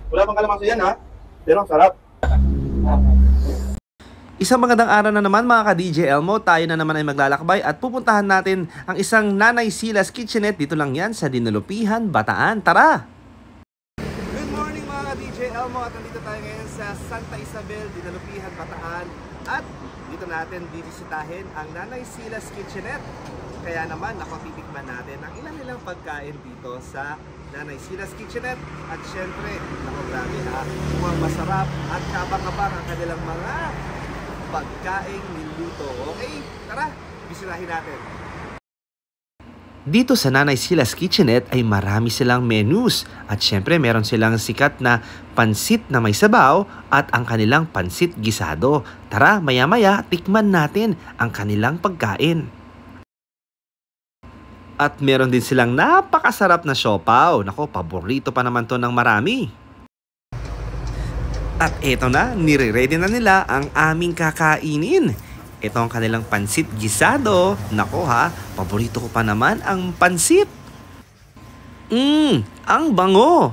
Wala pang kalamansi yan ha. Pero ang sarap. Isang magandang araw na naman mga ka-DJ Elmo, tayo na naman ay maglalakbay at pupuntahan natin ang isang Nanay Silas Kitchenette. Dito lang yan sa Dinulupihan, Bataan. Tara! Good morning mga ka-DJ Elmo at nandito tayo ngayon sa Santa Isabel, Dinulupihan, Bataan. At dito natin bibisitahin ang Nanay Silas Kitchenette. Kaya naman titikman natin ang ilan nilang pagkain dito sa Nanay Silas Kitchenette. At syempre, grabe ha, mukhang masarap at kabang-kabang ang kanilang mga pagkaing niluto. Okay, tara, bisitahin natin. Dito sa Nanay Silas Kitchenette ay marami silang menus at syempre meron silang sikat na pansit na may sabaw at ang kanilang pansit gisado. Tara, maya-maya tikman natin ang kanilang pagkain. At meron din silang napakasarap na siopaw. Nako, paborito pa naman to ng marami. At eto na, nire-ready na nila ang aming kakainin. Ito ang kanilang pansit gisado. Nako ha, paborito ko pa naman ang pansit. Ang bango.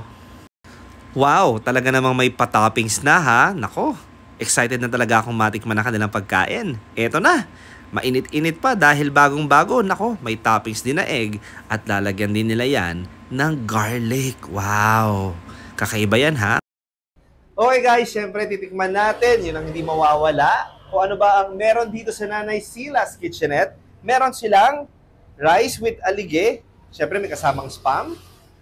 Wow, talaga namang may pa-toppings na ha. Nako, excited na talaga akong matikman ang kanilang pagkain. Eto na, mainit-init pa dahil bagong-bago. Nako, may toppings din na egg at lalagyan din nila yan ng garlic. Wow, kakaiba yan ha. Okay guys, syempre titikman natin, yun ang hindi mawawala. Kung ano ba ang meron dito sa Nanay Silas Kitchenette. Meron silang rice with alige, syempre may kasamang spam.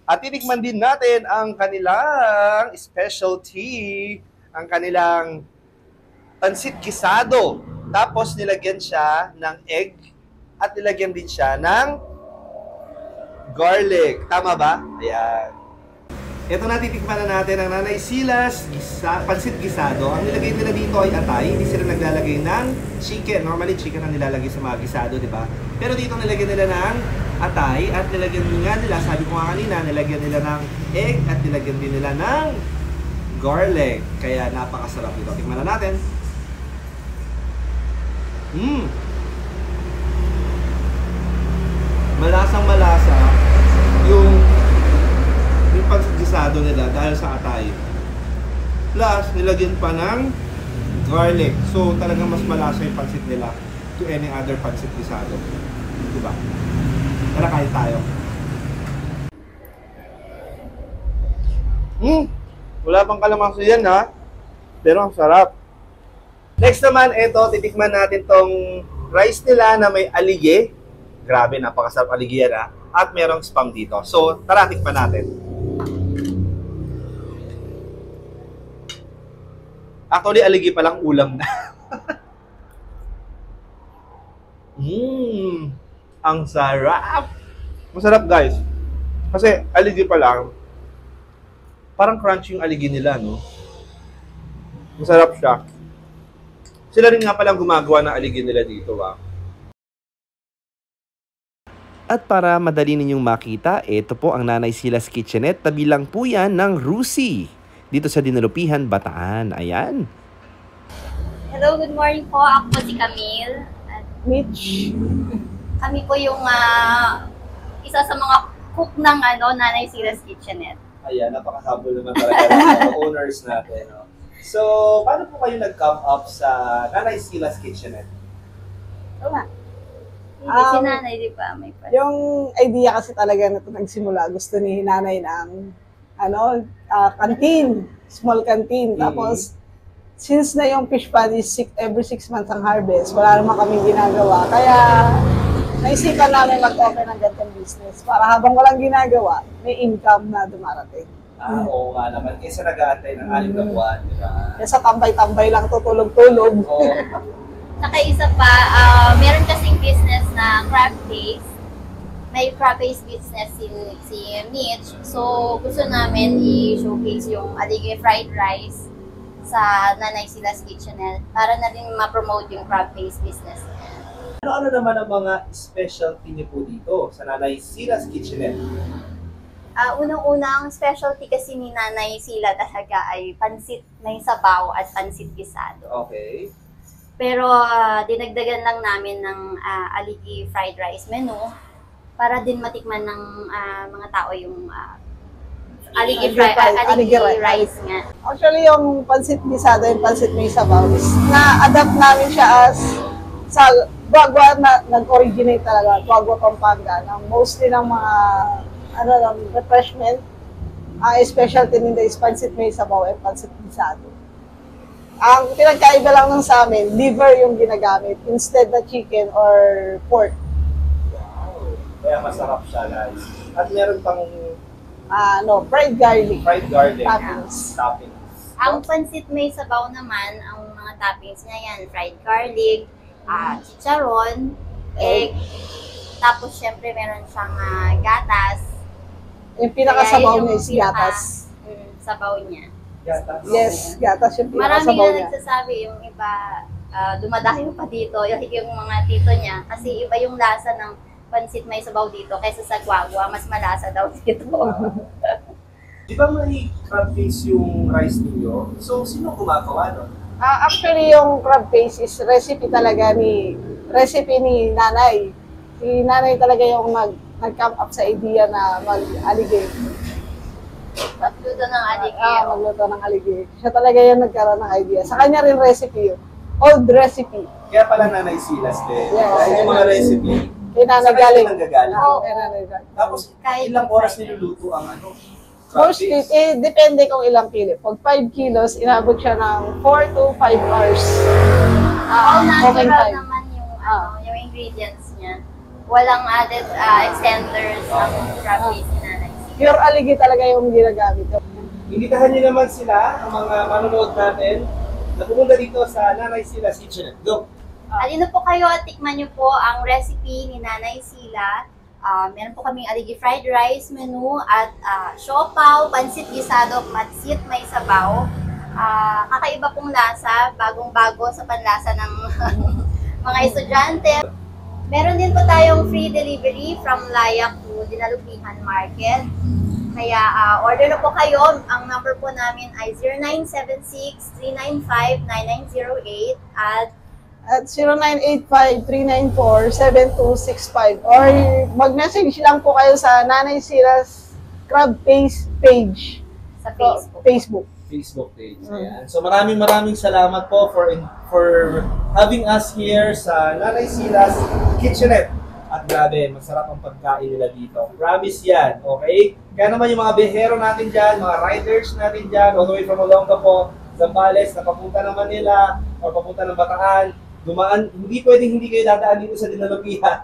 At titikman din natin ang kanilang specialty, ang kanilang pansit gisado. Tapos nilagyan siya ng egg at nilagyan din siya ng garlic. Tama ba? Ayan. Ito na, titikman na natin ang Nanay Silas pansit gisado. Ang nilagay nila dito ay atay. Hindi sila naglalagay ng chicken. Normally, chicken ang nilalagay sa mga gisado, di ba? Pero dito nilagyan nila ng atay at nilagyan nga nila, sabi ko nga kanina, nilagyan nila ng egg at nilagyan din nila ng garlic. Kaya napakasarap dito. Tikman na natin. Malasang malasa yung pansit gisado nila dahil sa atay. Plus, nilagyan pa ng garlic. So, talagang mas malasa yung pansit nila to any other pansit gisado. Diba? Tara, kain tayo. Wala pang kalamansi yan ha. Pero ang sarap. Next naman, ito, titikman natin tong rice nila na may alige. Grabe, napakasarap alige yan ha. At merong spam dito. So, tara, tikman natin. Actually, aligi pa lang ulam na. Ang sarap! Masarap guys. Kasi aligi pa lang, parang crunchy yung aligi nila, no? Masarap siya. Sila rin nga palang gumagawa ng aligi nila dito, ah. At para madali ninyong makita, ito po ang Nanay Silas Kitchenette. Tabi lang po yan ng Rusi. Dito sa Dinulupihan, Bataan. Ayan. Hello, good morning po. Ako po si Camille. At Mitch. kami po yung isa sa mga cook ng Nanay Silas Kitchenette. Ayan, napakahabol naman talaga ng mga owners natin, no? So, paano po kayo nag-come up sa Nanay Silas Kitchenette? Oo nga. Hindi si Nanay, di ba? May Yung idea kasi talaga na ito nagsimula, gusto ni Nanay ng canteen, small canteen. Tapos, since na yung fish pond is every 6 months ang harvest, wala naman kaming ginagawa. Kaya, naisipan namin mag-open ng ganitong business para habang walang ginagawa, may income na dumarating. Oo nga naman. Kaysa nag-aantay ng 6 na buwan, di ba? Kaya tambay-tambay lang, tutulog-tulog. Oo. Saka isa pa, meron kasing business na crab base. May crab base business si Mitch. So, gusto namin i-showcase yung alige fried rice sa Nanay Silas Kitchenette para na rin ma-promote yung crab base business. Ano naman ang mga specialty niyo po dito sa Nanay Silas Kitchenette? Unang-una, ang specialty kasi ni Nanay Sila talaga ay pansit may sabaw at pansit gisado. Okay. Pero dinagdagan lang namin ng aligi fried rice menu para din matikman ng mga tao yung aligi rice nga. Actually, yung pansit bisado, yung pansit may sabaw, is na-adapt namin siya as sa Guagua na nag-originate talaga, Guagua, Pampanga, ng mostly ng mga refreshment. Ang specialty nila is pansit may sabaw and pansit bisado. Ang pinagkaiba lang ng sa amin, liver yung ginagamit instead na chicken or pork. Kaya masarap siya, guys. At meron pang Fried garlic. fried garlic. Toppings. Ang pansit may sabaw naman, ang mga toppings niya yan, fried garlic, chicharon, egg, tapos syempre meron siyang gatas. Yung pinakasabaw niya is pinaka- gatas. Sabaw niya. Gatas. Yes, gatas yung Marami pinakasabaw nga niya. nagsasabi, yung iba, dumadayo pa dito, yung mga tito niya, kasi iba yung lasa ng pansit may sabaw dito kaysa sa guagua, mas malasa daw dito. Di ba may crab paste yung rice ninyo? So, sino gumagawa nun? Actually, yung crab paste is recipe ni nanay. Si nanay talaga yung nag-come up sa idea na mag-aligate. Magluto ng aligi. Magluto ng aligate. Siya talaga yung nagkaroon ng idea. Sa kanya rin recipe yun. Old recipe. Kaya pala Nanay Silas din. Yes. Dahil yung mga recipe, Kaya sa nanay kanya galing. nanggagaling. Oo. Kaya nanay galing. Tapos, Kahit ilang oras Friday. niluluto ang crab Mostly, paste? depende kung ilang kilo. Pag 5 kilos, inabot siya ng 4 to 5 hours. All Cooking natural time. naman yung ingredients niya. Walang added extenders ang crab paste ni Nanay. Pure aligi talaga yung ginagamit. Imbitahan niyo naman sila, ang mga manonood natin, na pumunta dito sa Nanay Silas Kitchenette. Go! Alino po kayo at tikman niyo po ang recipe ni Nanay Sila. Meron po kaming aligi fried rice menu at siopaw, pansit gisado, pansit may sabaw. Kakaiba pong lasa, bagong-bago sa panlasa ng mga estudyante. Meron din po tayong free delivery from Layak to Dinalupihan Market. Kaya order na po kayo. Ang number po namin ay 0976-395-9908 at 0985-394-7265 or mag-message lang po kayo sa Nanay Silas Crab Paste page. sa Facebook. Facebook page. Ayan. So maraming salamat po for having us here sa Nanay Silas Kitchenette. At grabe, masarap ang pagkain nila dito. Promise yan, okay? Kaya naman yung mga behero natin dyan, mga riders natin dyan, all the way from Olongapo, Zambales, na papunta ng Manila, o papunta ng Bataan, dumaan, hindi pwedeng hindi kayo dadaan dito sa Dinalupihan.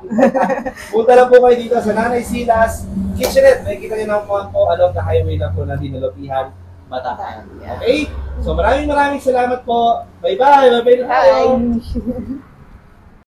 Punta lang po kayo dito sa Nanay Silas Kitchenette. Nakikita nyo naman po along the highway lang po ng Dinalupihan, Bataan. Okay? So maraming salamat po. Bye-bye! Bye-bye na tayo! Bye!